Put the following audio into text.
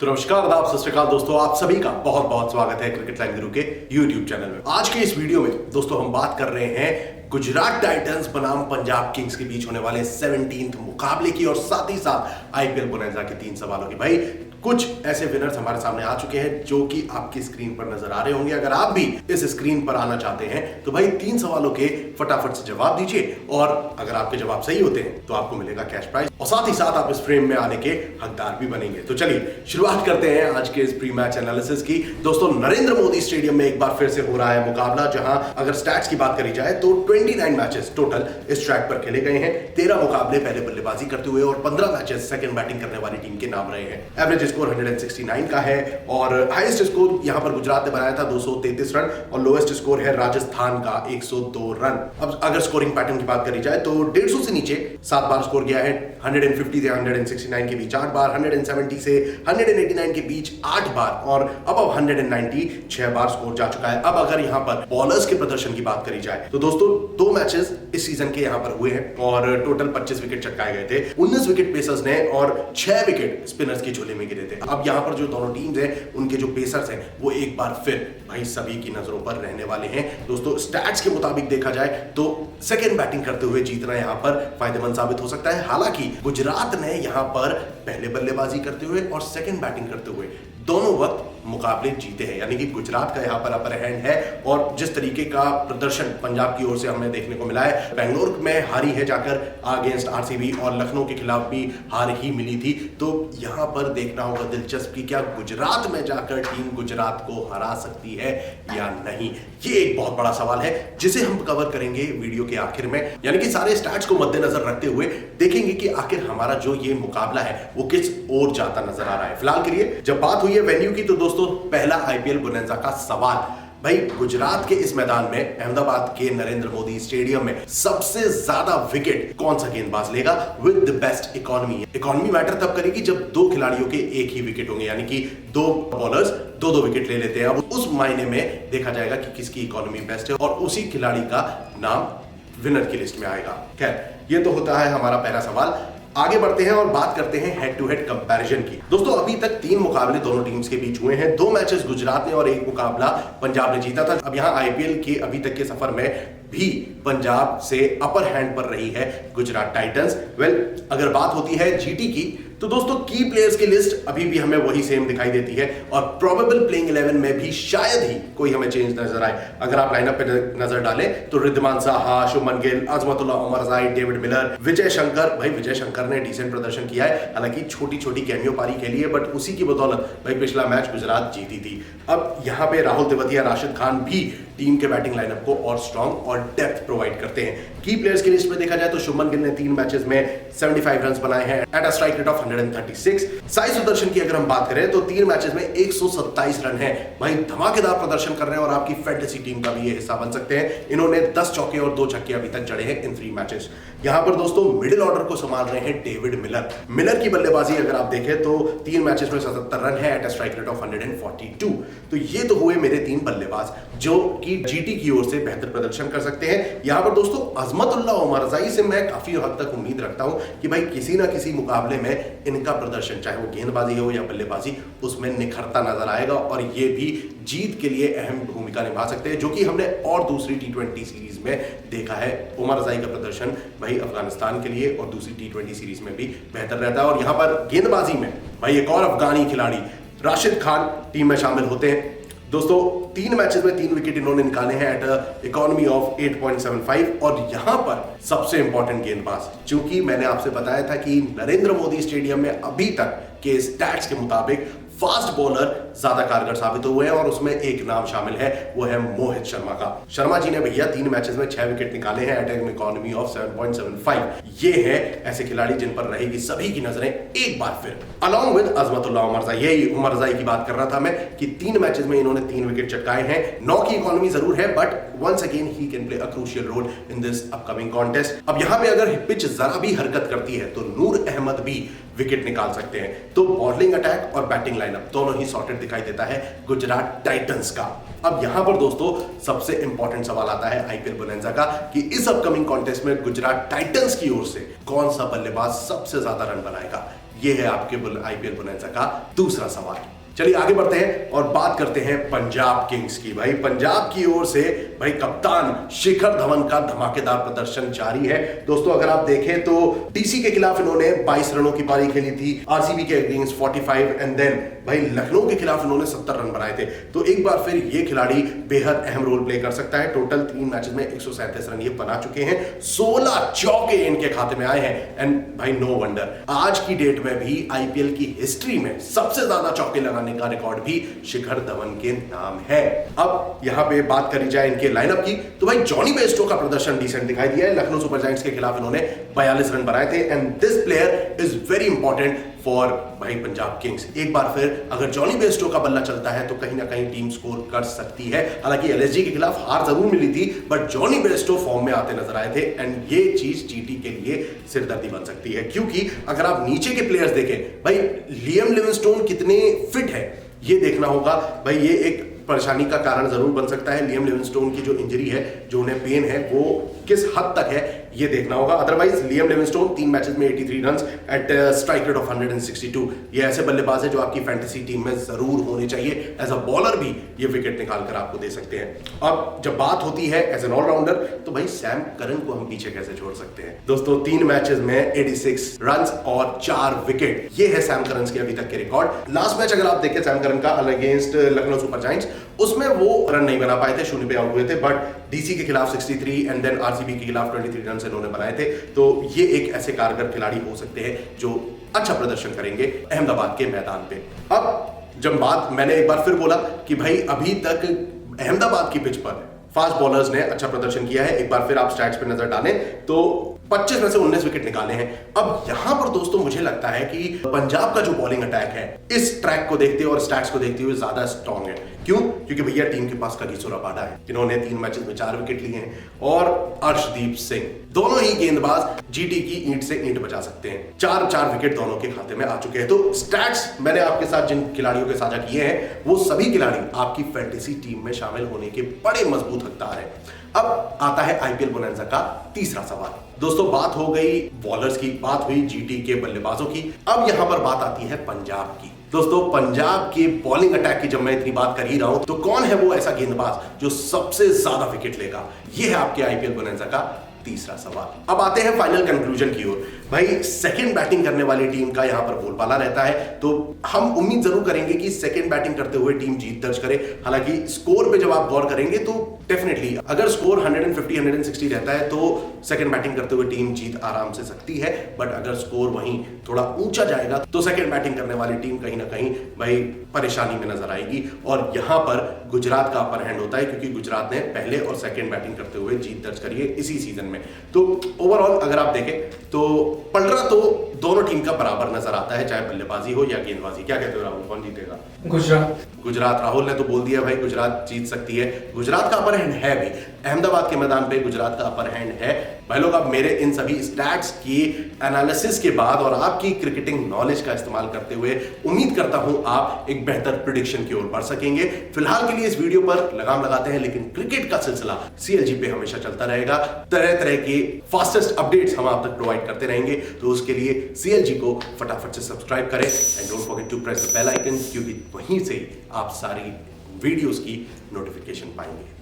तो नमस्कार, आदाब, सत श्री अकाल दोस्तों, आप सभी का बहुत बहुत स्वागत है क्रिकेट लाइन गुरु के YouTube चैनल में। आज के इस वीडियो में दोस्तों हम बात कर रहे हैं गुजरात टाइटंस बनाम पंजाब किंग्स के बीच होने वाले 17th मुकाबले की और साथ ही साथ आईपीएल बोनैंजा के 3 सवालों की। भाई कुछ ऐसे विनर्स हमारे सामने आ चुके हैं जो कि आपकी स्क्रीन पर नजर आ रहे होंगे। अगर आप भी इस स्क्रीन पर आना चाहते हैं तो भाई 3 सवालों के फटाफट से जवाब दीजिए और अगर आपके जवाब सही होते हैं तो आपको मिलेगा कैश प्राइज और साथ ही साथ आप इस फ्रेम में आने के हकदार भी बनेंगे। तो चलिए शुरुआत करते हैं आज के इस प्री मैच एनालिसिस की। दोस्तों नरेंद्र मोदी स्टेडियम में एक बार फिर से हो रहा है मुकाबला, जहां अगर स्टैट्स की बात करी जाए तो 29 मैचेस टोटल इस ट्रैक पर खेले गए हैं। 13 मुकाबले पहले बल्लेबाजी करते हुए और 15 मैचेस सेकंड बैटिंग करने वाली टीम के नाम रहे हैं। एवरेज स्कोर 169 का है और हाईएस्ट स्कोर यहां पर गुजरात ने बनाया था 233 रन और लोएस्ट स्कोर है राजस्थान का 102 रन। अब अगर स्कोरिंग पैटर्न की बात करी जाए तो 150 से नीचे 7 बार स्कोर गया है, 150 से 169 के बीच 8 बार, 170 से 189 के बीच 8 बार और अब 190 6 बार स्कोर जा चुका है। अब अगर यहां पर बॉलर्स के प्रदर्शन की बात करी जाए तो दोस्तों 2 मैचेस इस सीजन के यहां पर हुए हैं और टोटल 25 विकेट चटकाए गए थे। 19 विकेट पेसर्स ने और 6 विकेट स्पिनर्स के झोले में गिरे थे। अब यहां पर जो दोनों टीम्स हैं उनके जो पेसर्स हैं वो एक बार फिर भाई सभी की नजरों पर रहने वाले हैं। दोस्तों स्टैट्स के मुताबिक देखा जाए तो सेकंड बैटिंग करते हुए जीतना यहां पर फायदेमंद साबित हो सकता है। हालांकि गुजरात ने यहां पर पहले बल्लेबाजी करते हुए और सेकंड बैटिंग करते हुए दोनों वक्त मुकाबले जीते हैं, यानी कि गुजरात का यहां पर अपर हैंड है। और जिस तरीके का प्रदर्शन पंजाब की ओर से हमें देखने को मिला है, बेंगलोर में हारी है जाकर अगेंस्ट आरसीबी और लखनऊ के खिलाफ भी हार ही मिली थी। तो यहां पर देखना होगा दिलचस्प कि क्या गुजरात में जाकर टीम गुजरात को हरा सकती है या नहीं। ये एक बहुत बड़ा सवाल है जिसे हम कवर करेंगे वीडियो के आखिर में, यानी कि सारे स्टैट्स को मद्देनजर रखते हुए देखेंगे कि आखिर हमारा जो ये मुकाबला है वो किस ओर जाता नजर आ रहा है। फिलहाल के लिए जब बात हुई है वेन्यू की तो दोस्तों पहला आईपीएल बोनैंजा का सवाल, भाई गुजरात के इस मैदान में अहमदाबाद के नरेंद्र मोदी स्टेडियम में सबसे ज्यादा विकेट कौन सा गेंदबाज लेगा with the best economy. Economy matter तब करेगी जब 2 खिलाड़ियों के एक ही विकेट होंगे, यानी कि 2 बॉलर्स 2-2 विकेट ले लेते हैं। अब उस मायने में देखा जाएगा कि किसकी इकोनॉमी बेस्ट है और उसी खिलाड़ी का नाम विनर की लिस्ट में आएगा। खैर ये तो होता है हमारा पहला सवाल। आगे बढ़ते हैं और बात करते हैं हेड टू हेड कंपैरिजन की। दोस्तों अभी तक 3 मुकाबले दोनों टीम्स के बीच हुए हैं। 2 मैचेस गुजरात ने और 1 मुकाबला पंजाब ने जीता था। अब यहां आईपीएल के अभी तक के सफर में भी पंजाब से अपर हैंड पर रही है गुजरात टाइटंस। अगर बात होती है जीटी की तो दोस्तों की प्लेयर्स की लिस्ट अभी भी हमें वही सेम दिखाई देती है और प्रोबेबल प्लेइंग 11 में भी शायद ही कोई हमें चेंज नजर आए। अगर आप लाइनअप पे नजर डालें तो रिद्धिमान साहा, शुभमन गिल, अजमतुल्लाह उमरज़ाई, डेविड मिलर, विजय शंकर। भाई विजय शंकर ने डिसेंट प्रदर्शन किया है, हालांकि छोटी छोटी कैमियो पारी खेली है, बट उसी की बदौलत भाई पिछला मैच गुजरात जीती थी। अब यहां पे राहुल तेवतिया, राशिद खान भी टीम के बैटिंग लाइनअप को और स्ट्रॉन्ग और डेप्थ प्रोवाइड करते हैं। की प्लेयर्स की लिस्ट में देखा जाए तो शुभमन गिल ने 3 मैचेस में 75 रन बनाए हैं at a strike rate of 136। Sai Sudarshan की अगर हम बात करें तो 3 मैचेस में 127 रन है। भाई धमाकेदार प्रदर्शन कर रहे हैं और आपकी फैंटेसी टीम का भी ये हिस्सा बन सकते हैं। इन्होंने 10 चौके और 2 छक्के अभी तक जड़े हैं इन 3 मैचेस। यहां पर दोस्तों मिडिल ऑर्डर को संभाल रहे हैं डेविड मिलर। मिलर की बल्लेबाजी अगर आप देखें तो 3 मैचेस में 77 रन है at a strike rate of 142। तो ये तो हुए मेरे 3 बल्लेबाज जो कि जीटी की ओर से बेहतर प्रदर्शन कर सकते हैं। यहां पर दोस्तों अजमतुल्लाह उमरज़ाई से मैं काफी हद तक उम्मीद रखता हूं कि भाई किसी ना किसी मुकाबले में इनका प्रदर्शन, चाहे वो गेंदबाजी हो या बल्लेबाजी, उसमें निखरता नजर आएगा और ये भी जीत के लिए अहम भूमिका निभा सकते हैं, जो कि हमने और दूसरी T20 सीरीज में देखा है। उमरज़ाई का प्रदर्शन भाई अफगानिस्तान के लिए और दूसरी T20 सीरीज में भी बेहतर रहता है। और यहां पर गेंदबाजी में भाई एक और अफगानी खिलाड़ी राशिद खान टीम में शामिल होते हैं। दोस्तों 3 मैचेस में 3 विकेट इन्होंने निकाले हैं एट इकोनॉमी ऑफ 8.75। और यहां पर सबसे इंपॉर्टेंट गेंदबाज, चूंकि मैंने आपसे बताया था कि नरेंद्र मोदी स्टेडियम में अभी तक के स्टैट्स के मुताबिक फास्ट बॉलर ज्यादा कारगर साबित हुए हैं और उसमें एक नाम शामिल है, वो है मोहित शर्मा का। शर्मा जी ने भैया 3 मैचेस में 6 विकेट निकाले हैं एट एन इकोनॉमी ऑफ 7.75। ये है ऐसे खिलाड़ी जिन पर रहेगी सभी की नजरें एक बार फिर, अलॉन्ग विद अजमतुल्लाह उमरज़ाई। यही उमरज़ाई की बात कर रहा था मैं कि 3 मैचेस में इन्होंने 3 विकेट चटकाए हैं। 9 की इकोनॉमी जरूर है, but once again he can play a crucial role in this upcoming contest. अब यहां पे अगर पिच जरा भी हरकत करती है तो नूर अहमद भी विकेट निकाल सकते हैं। तो बॉलिंग अटैक और बैटिंग लाइनअप दोनों ही सॉर्टेड दिखाई देता है गुजरात टाइटंस का। अब यहां पर दोस्तों सबसे इंपॉर्टेंट सवाल आता है आईपीएल बोनैंजा का कि इस अपकमिंग कॉन्टेस्ट में गुजरात टाइटंस की ओर से कौन सा बल्लेबाज सबसे ज्यादा रन बनाएगा। ये है आपके आईपीएल बोनैंजा का दूसरा सवाल। चलिए आगे बढ़ते हैं और बात करते हैं पंजाब किंग्स की। भाई पंजाब की ओर से भाई कप्तान शिखर धवन का धमाकेदार प्रदर्शन जारी है। दोस्तों अगर आप देखें तो डीसी के खिलाफ इन्होंने 22 रनों की पारी खेली थी, आरसीबी के अगेंस्ट 45 एंड देन भाई लखनऊ के खिलाफ इन्होंने 70 रन बनाए थे। तो एक बार फिर ये खिलाड़ी बेहद अहम रोल प्ले कर सकता है। टोटल 3 मैचेस में 137 रन ये बना चुके हैं, 16 चौके इनके खाते में आए हैं एंड भाई नो वंडर आज की डेट में भी आईपीएल की हिस्ट्री में सबसे ज्यादा चौके लगाने का रिकॉर्ड भी शिखर धवन के नाम है। अब यहां पे बात करी जाए इनके लाइनअप की तो भाई जॉनी बेस्टो का प्रदर्शन डिसेंट दिखाई दिया है। लखनऊ सुपर जायंट्स के खिलाफ इन्होंने 42 रन बनाए थे and this player is very important for भाई पंजाब किंग्स। एक बार फिर अगर जॉनी बेस्टो का बल्ला चलता है तो कहीं ना कहीं टीम स्कोर कर सकती है। हालांकि एलएसजी के खिलाफ हार जरूर मिली थी बट जॉनी बेस्टो फॉर्म में आते नजर आए थे एंड ये चीज जीटी के लिए सिरदर्दी बन सकती है, क्योंकि अगर आप नीचे के प्लेयर्स देखें भाई लियम लिविंगस्टोन कितने फिट है ये देखना होगा। भाई ये एक परेशानी का कारण जरूर बन सकता है। लियम लिविंगस्टोन की जो इंजरी है, जो उन्हें पेन है, वो किस हद तक है ये देखना होगा। अदरवाइज लियम लिविंगस्टोन 3 मैचेस में 83 runs at strike rate of 162। ये ऐसे बल्लेबाज है जो आपकी फैंटेसी टीम में जरूर होने चाहिए। एज अ बॉलर भी ये विकेट निकाल कर आपको दे सकते हैं। अब जब बात होती है एज एन ऑलराउंडर तो भाई सैम करन को हम पीछे कैसे छोड़ सकते हैं। दोस्तों 3 मैचेस में 86 रन्स और 4 विकेट, ये है सैम करन के अभी तक के रिकॉर्ड। लास्ट मैच अगर आप देखें सैम करन का अगेंस्ट लखनऊ सुपर जायंट्स, उसमें वो रन नहीं बना पाए थे, 0 पे आउट हुए थे, बट डीसी के खिलाफ 63 एंड देन आरसीबी के खिलाफ 23 रन इन्होंने बनाए थे। तो ये एक ऐसे कारगर खिलाड़ी हो सकते हैं जो अच्छा प्रदर्शन करेंगे अहमदाबाद के मैदान पे। अब जब बात मैंने एक बार फिर बोला कि भाई अभी तक अहमदाबाद की पिच पर फास्ट बॉलर्स ने अच्छा प्रदर्शन किया है। एक बार फिर आप स्टैट्स पे नजर डालें तो 25 में से 19 विकेट निकाले हैं। अब यहां पर दोस्तों मुझे लगता है कि पंजाब का जो बॉलिंग अटैक है इस ट्रैक को देखते और स्टैट्स को देखते हुए ज्यादा स्ट्रॉन्ग है। क्यों? क्योंकि भैया टीम के पास कगिसो रबाडा है, इन्होंने 3 मैचेस में 4 विकेट लिए हैं, और अर्शदीप सिंह, दोनों ही गेंदबाज जीटी की ईंट से ईंट बचा सकते हैं। 4 विकेट दोनों के खाते में आ चुके हैं। तो स्टैट्स मैंने आपके साथ जिन खिलाड़ियों के साझा किए हैं वो सभी खिलाड़ी आपकी फैंटेसी टीम में शामिल होने के बड़े मजबूत हकदार हैं। अब आता है आईपीएल बोनैंजा का तीसरा सवाल। दोस्तों बात हो गई बॉलर्स की, बात हुई जीटी के बल्लेबाजों की, अब यहां पर बात आती है पंजाब की। दोस्तों पंजाब के बॉलिंग अटैक की जब मैं इतनी बात कर ही रहा हूं तो कौन है वो ऐसा गेंदबाज जो सबसे ज्यादा विकेट लेगा? ये है आपके आईपीएल बोनैंजा का तीसरा सवाल। अब आते हैं फाइनल कंक्लूजन की ओर। भाई सेकंड बैटिंग करने वाली टीम का यहां पर बोलबाला रहता है, तो हम उम्मीद जरूर करेंगे कि सेकंड बैटिंग करते हुए टीम जीत दर्ज करे। हालांकि स्कोर पे जब आप गौर करेंगे तो डेफिनेटली अगर स्कोर 150-160 रहता है तो सेकंड बैटिंग करते हुए टीम जीत आराम से सकती है, बट अगर स्कोर वहीं थोड़ा ऊंचा जाएगा तो सेकंड बैटिंग करने वाली टीम कहीं ना कहीं भाई परेशानी में नजर आएगी। और यहां पर गुजरात का अपर हैंड होता है, क्योंकि गुजरात ने पहले और सेकंड बैटिंग करते हुए जीत दर्ज करी है इसी सीजन में। तो ओवरऑल अगर आप देखें तो पलड़ा तो दोनों टीम का बराबर नजर आता है, चाहे बल्लेबाजी हो या गेंदबाजी। क्या कहते हो राहुल, कौन जीतेगा? गुजरात। राहुल ने तो बोल दिया भाई गुजरात जीत सकती है। गुजरात का अपर हैंड है भी, अहमदाबाद के मैदान पे गुजरात का अपर हैंड है। भाई लोग अब मेरे इन सभी स्टैट्स की एनालिसिस के बाद और आपकी क्रिकेटिंग नॉलेज का इस्तेमाल करते हुए उम्मीद करता हूं आप एक बेहतर प्रेडिक्शन की ओर बढ़ सकेंगे। फिलहाल के लिए इस वीडियो पर लगाम लगाते हैं, लेकिन क्रिकेट का सिलसिला सीएलजी पे हमेशा चलता रहेगा। तरह तरह के फास्टेस्ट अपडेट्स हम आप तक प्रोवाइड करते रहेंगे, तो उसके लिए सीएलजी को फटाफट से सब्सक्राइब करें and don't forget to press the bell icon, क्योंकि वहीं से आप सारी वीडियोस की नोटिफिकेशन पाएंगे।